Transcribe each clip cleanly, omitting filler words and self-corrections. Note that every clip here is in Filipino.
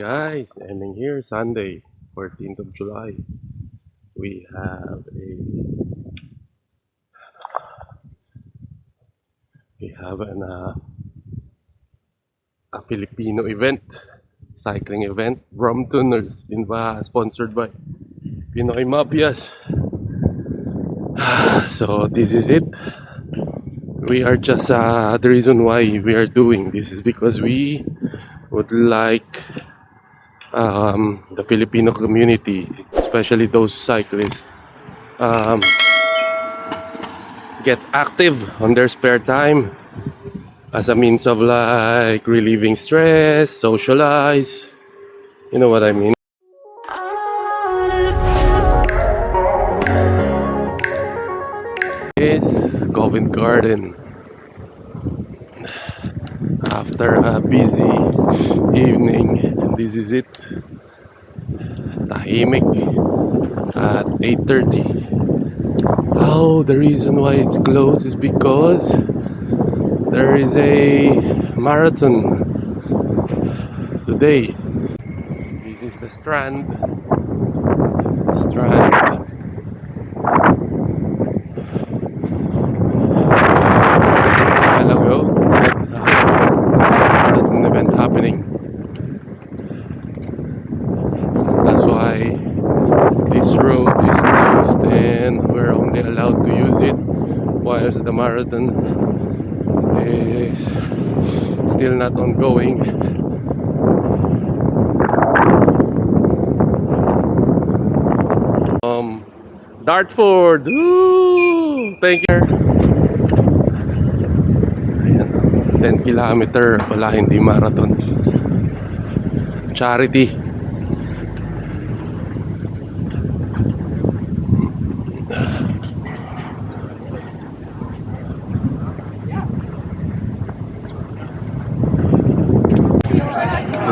Guys, ending here Sunday, 14th of July. We have a Filipino event, cycling event. Brompton is sponsored by Pinoy Mafias. So this is it. We are just the reason why we are doing this is because we would like the Filipino community, especially those cyclists, get active on their spare time as a means of like relieving stress, socialize. You know what I mean? Is Covent Garden. After a busy evening, this is it. Tahimik at 8:30. Oh, the reason why it's closed is because there is a marathon today. This is the Strand. Marathon event happening. That's why this road is closed and we're only allowed to use it whilst the marathon is still not ongoing. Dartford! Woo! Thank you. Ayan, 10 kilometer, wala, hindi marathons. Charity.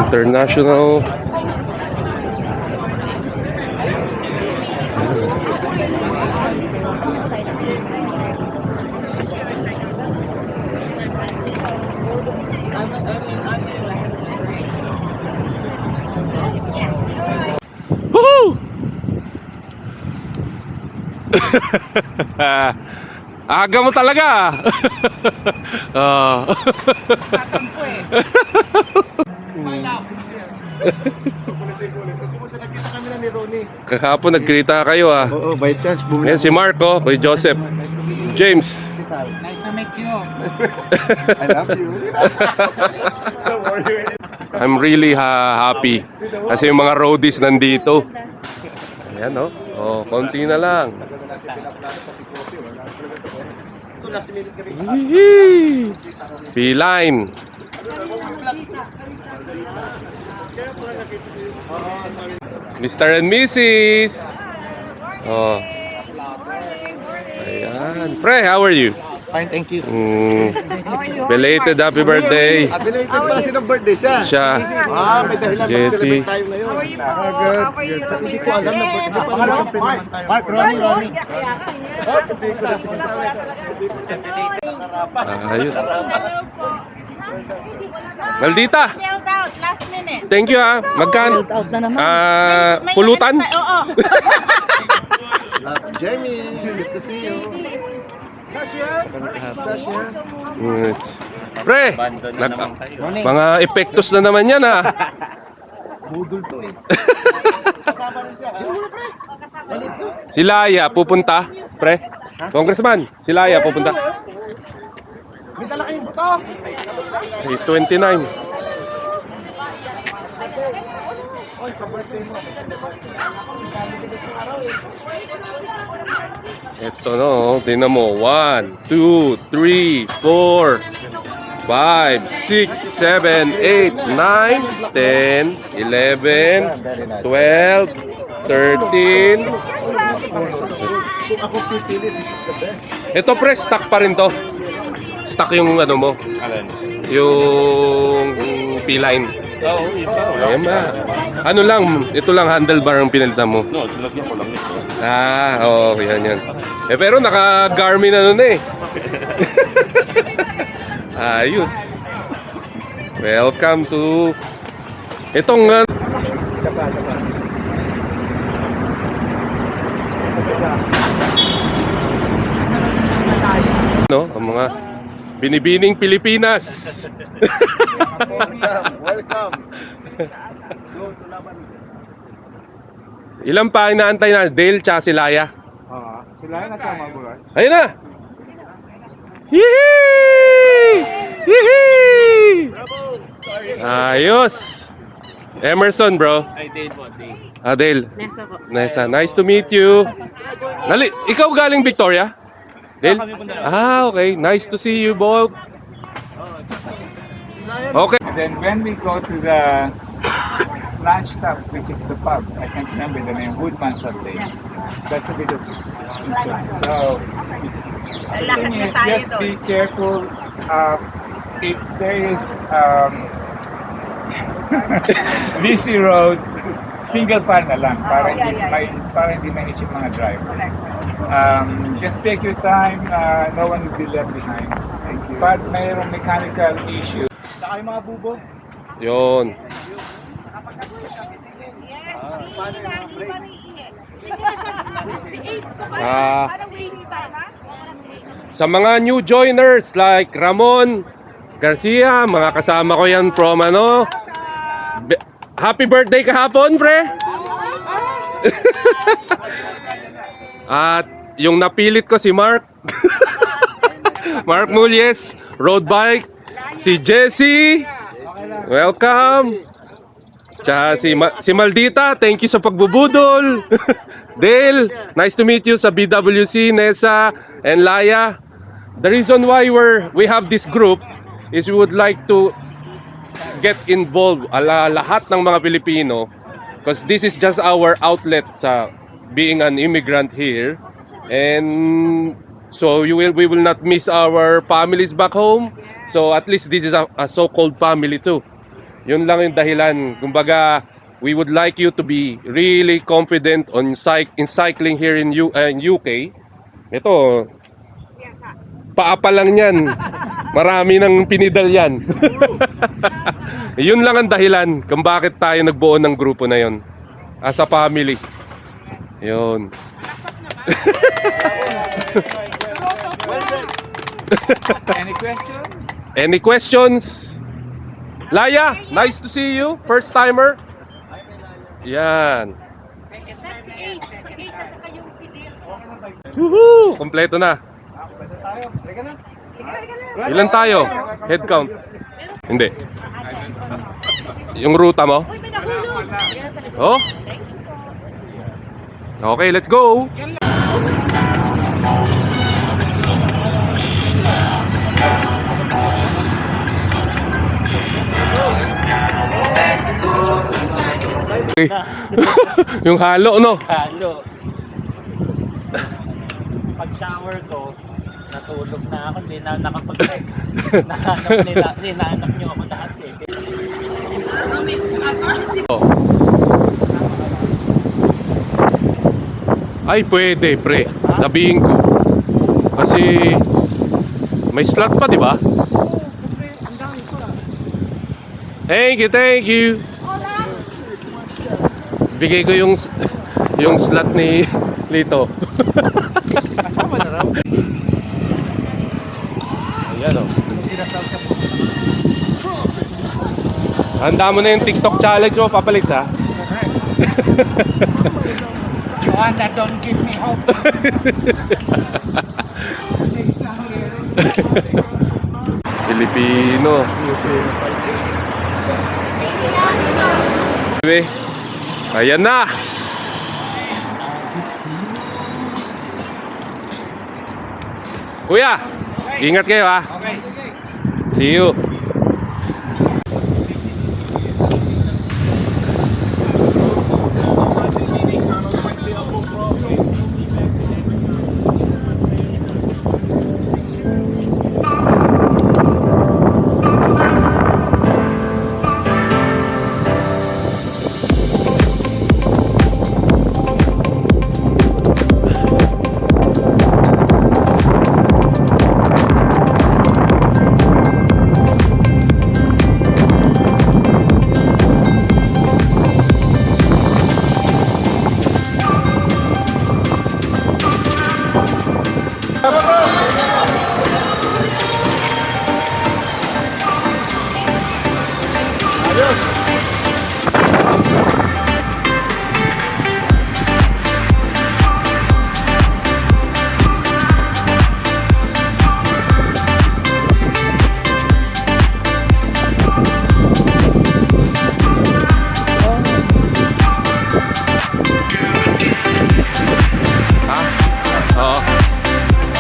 International. Woohoo! Aga mo talaga. Nagkita kami na ni Ronnie. Kahapon nagkita kayo ah. Oo, by chance. Yan si Marco, kay Joseph, James. Nice to meet you. I love you. Don't worry. I'm really happy kasi yung mga roadies nandito. Ayan oh. Oh, konti na lang. Hihi. P-line. Mr. and Mrs. Oh. Ayan. Pre, how are you? Fine, thank you. Belated happy birthday. Belated pala sinong birthday siya? Siya. May dahilan Jessie. mag-celebrate tayo ngayon. How are you po? How are you? Hindi ko alam na birthday pa naman siyempre naman tayo. Mark, Ronnie. Ayos. Maldita. Mailed out last minute. Thank you ah. Magkano? Pulutan? Oo. Jamie, good to see you. Pre, mga epektos na naman yan ah. Budol to eh. Si Laya pupunta, pre. Congressman, si Laya pupunta. May dala kayong buto. Si 29. Ito no, tingnan mo. 1, 2, 3, 4, 5, 6, 7, 8, 9, 10, 11, 12, 13. Ako pipili, this is the best. Ito pre, stock pa rin to. Stock yung ano mo. Yung P-line. Oo, iba. Ayan ba? Ano lang, ito lang handlebar ang pinalitan mo. No, sinlagyan ko lang ito. Oo, yan. Pero naka-Garmin na nun eh. Ayos. Welcome to... Itong No, ang mga binibining Pilipinas. Welcome. Let's go to Laban. Ilan pa inaantay na? Dale tsaka si Laya. Sila yung nasama mo ba? Ayun na! Yehey! Yehey! Ayos! Emerson, bro. Ay, Dale po, Dale. Dale. Nesa po. Nessa, nice to meet you. Ikaw galing Victoria? Dale? Okay. Nice to see you, Bob. Okay. And then when we go to the lunch stop, which is the pub, I can't remember the name, Woodman Sunday. That's a bit of so. The Lakad thing na is, tayo just doon. be careful. If there is busy road, single file na lang para hindi ma-hit yung mga driver. Just take your time. No one will be left behind. But mayroong mechanical issue. Saka yung mga bubo. Yun. Ah. Sa mga new joiners like Ramon Garcia, mga kasama ko yan from happy birthday kahapon, pre! At yung napilit ko si Mark Mark Mulles, road bike, si Jesse, welcome. Tsaka si Maldita, thank you sa pagbubudol. Dale, nice to meet you sa BWC, Nessa, and Laya. The reason why we have this group is we would like to get involved lahat ng mga Pilipino because this is just our outlet sa being an immigrant here, and so we will not miss our families back home, so at least this is a so-called family too. Yun lang yung dahilan. Kumbaga, we would like you to be really confident in cycling here in UK. Ito, paa pa lang yan. Marami nang pinidal yan. Yun lang ang dahilan kung bakit tayo nagbuo ng grupo na yun. As a family. Yun. Any questions? Any questions? Laya, nice to see you. First timer. Yan. Woohoo! Kompleto na. Ilan tayo? Head count. Hindi. Yung ruta mo? Oh? Okay, let's go. Yung halo, no? Halo. Pag-shower ko, natulog na ako, hindi na nakapag-text. Hinahanap niyo ako dati. Ay, pwede, pre. Sabihin ko. Kasi may slot pa, di ba? Thank you. Bigay ko yung slot ni Lito. Kasama na raw. Ayan, oh. Handa mo na yung TikTok challenge mo, papalit ha? Joanna, don't give me hope. Filipino. Ayan na! Kuya, ingat kayo ha. See you.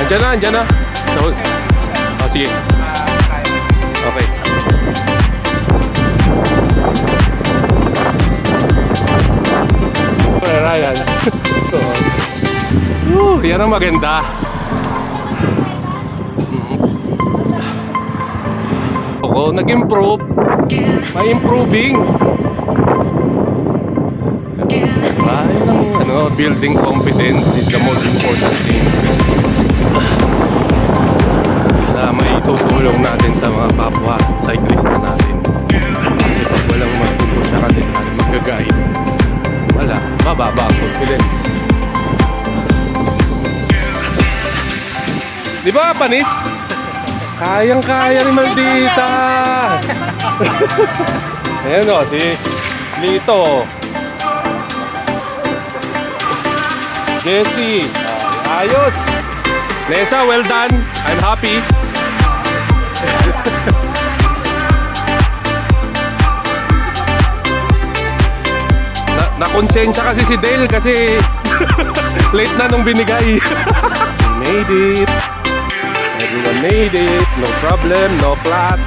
Andyan na. So, oh, sige. Okay. Ryan. So, yan ang maganda. Oo, nag-improve. May improving. Diba? Yun ang, building competence is the most important thing. Na may tutulong natin sa mga kapwa cyclista natin. Kasi pag walang magtutulong sa kanila, mag-guide, wala, mababa ang confidence. Di ba, Panis? Kayang-kaya ni Maldita! Ayan o, si Lito. Jessie. Ayos! Nessa, well done. I'm happy. Nakonsensya kasi si Dale kasi late na nung binigay. We made it. Everyone made it. No problem, no flat.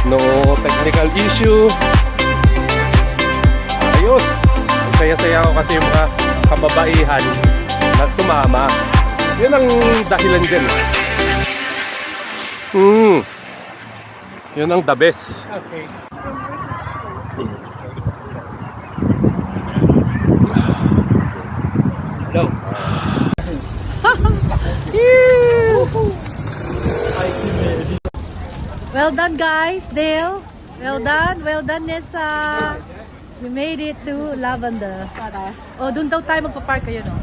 No technical issue. Ayos. Saya-saya ako kasi yung mga kababaihan na sumama. Yun ang dahilan dyan. Yun ang the best. Okay. Hello. Well done, guys. Dale. Well done, Nessa. We made it to Lavender. Oh, dun daw tayo magpa-park kayo, no?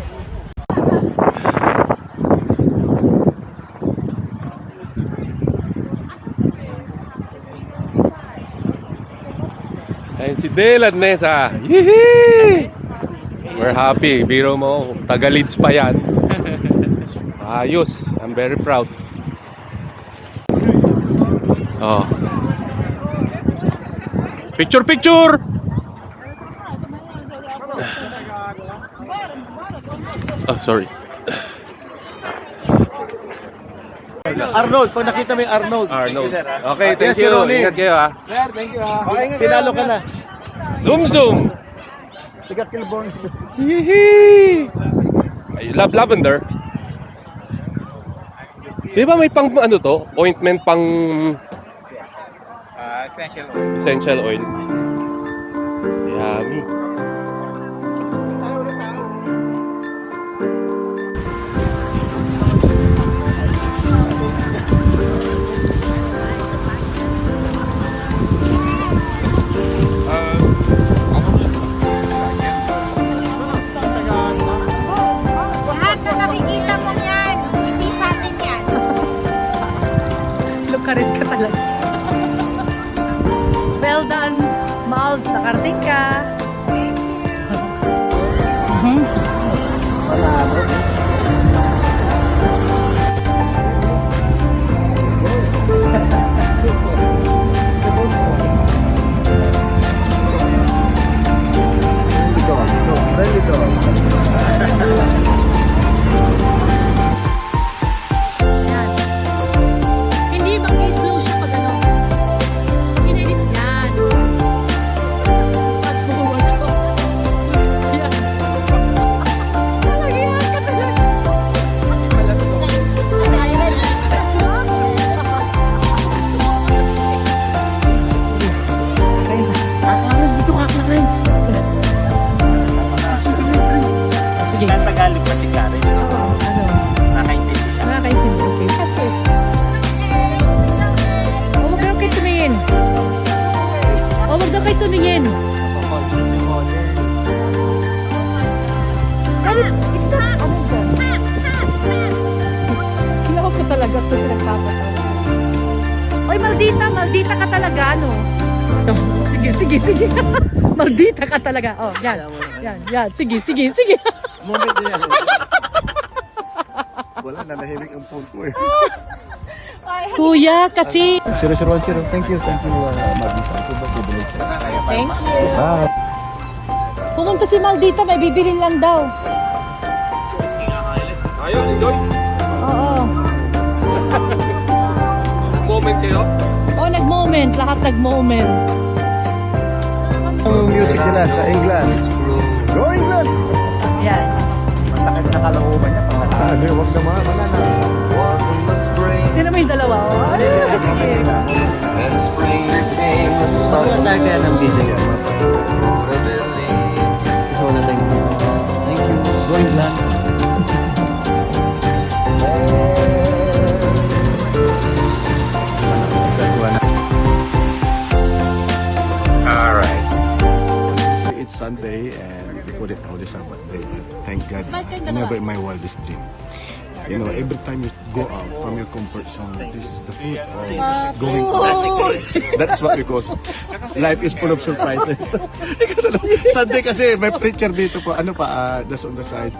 Ayun si Dale at Nessa. Yee! We're happy. Biro mo, taga-Leeds pa yan. Ayos. I'm very proud. Oh. Picture! Oh, sorry. Arnold, pag nakita mo yung Arnold. Arnold. Yes, sir, ah. Okay, thank Yes, Sir you. Ronnie. Ingat kayo, ha. Sir, thank you ha. Tinalo ka na. Zoom! Tiga Kilborn. Yee! I love lavender. Di ba may pang ano to? Ointment pang Essential oil. essential oil. Yummy. Lahat na nakikita mo yan, hindi sa atin yan. Lukarin ka talaga. Well done, Malds. Nakarating ka. Yan. Hindi mag-slow siya pag ano. Inedit yan. Fast forward ko. Yan. Malagyan ka talaga. Sige. Tagalog pa si Karen. Ano? Nakaintindi siya. Nakakaintindi. Okay. O, wag daw kayo tumingin. O, wag daw kayo tumingin. Stop! Ano ba? Kilawag ko talaga ito pinagpapatawa. Oy, Maldita ka talaga, ano? Sige. Maldita ka talaga. Oh, yan. Sige. Moment din yan. Wala, nanahimik ang phone ko eh. Kuya, kasi... 0010. Thank you, Magisa. Thank you. Bye. Pumunta si Maldita, may bibili lang daw. Ayun, enjoy. Oo. Moment kayo. Oh, nag-moment. Lahat nag-moment. Ang music nila sa England. Go England! Yan. Masakit na kalooban niya pag Ah, di, wag naman. Wala na. Sino mo yung dalawa? Oh, ano yun? Mga taga ng video yan. Ito na thank you. Thank you. Go England. Alright. It's Sunday and we call it Holy Sabbath day. Thank God, never in my wildest dream. You know, every time you go out from your comfort zone, this is the fruit of going out. That's what we call life is full of surprises. Sunday kasi may preacher dito po. Ano pa, that's on the side.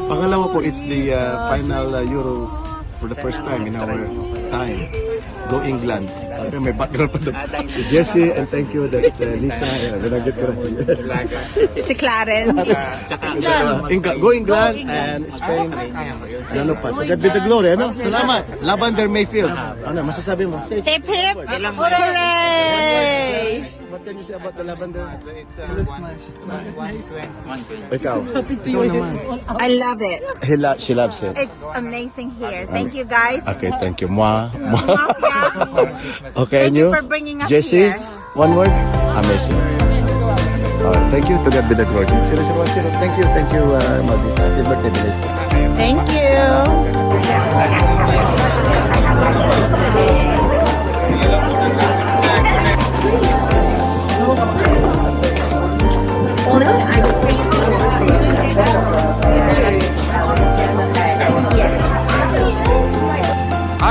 Pangalawa po, it's the final Euro for the first time in our time. Go England. Okay, may background pa doon. Si Jesse, and thank you. That's Lisa. Binagit ko na Si Clarence. Go England and Spain. Ano pa? To God be the glory, ano? Salamat. Lavender Mayfield. Ano, masasabi mo? Say, Hip hip. Hooray! what can you say about the lavender? Looks nice. 120. Ikaw. Ikaw naman. I love it. She loves it. It's amazing here. Thank you guys. Okay, thank you. Mwah. Mafia. Okay, and Thank you you? for bringing us Jesse, here. one word? Amazing. Thank you. To God be the glory. Thank you, Magdista. Happy birthday, belated. Thank you.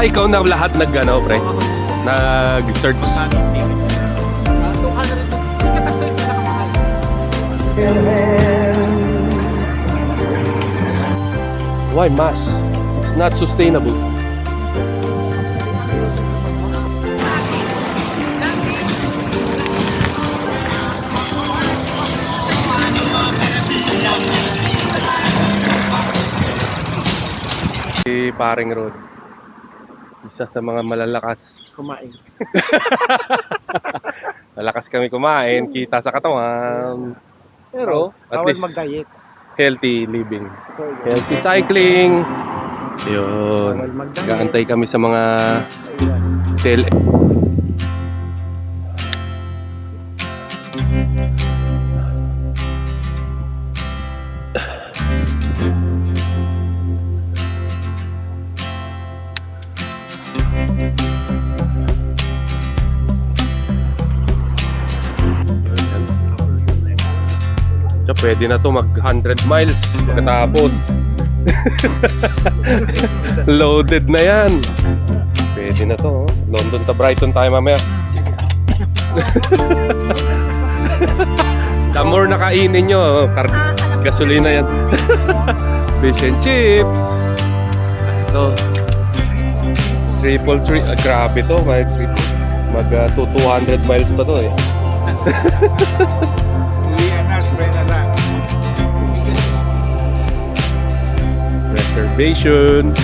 Ikaw na lahat nag-ano, pre? Nag-search. Why mass? It's not sustainable. Si Paring Road. Isa sa mga malalakas. Kumain. Malakas kami kumain, kita sa katawan. Pero at Bawal least mag-diet. healthy living. Healthy cycling. Yun. Bawal mag-diet. Gaantay kami sa mga tail. So, pwede na to mag 100 miles pagkatapos. Loaded na yan. Pwede na to. London to Brighton tayo mamaya. The more na kainin nyo, gasolina yan. Fish and chips. Ito. Triple tree. Grabe to. Mag 200 miles pa to eh. Reservation.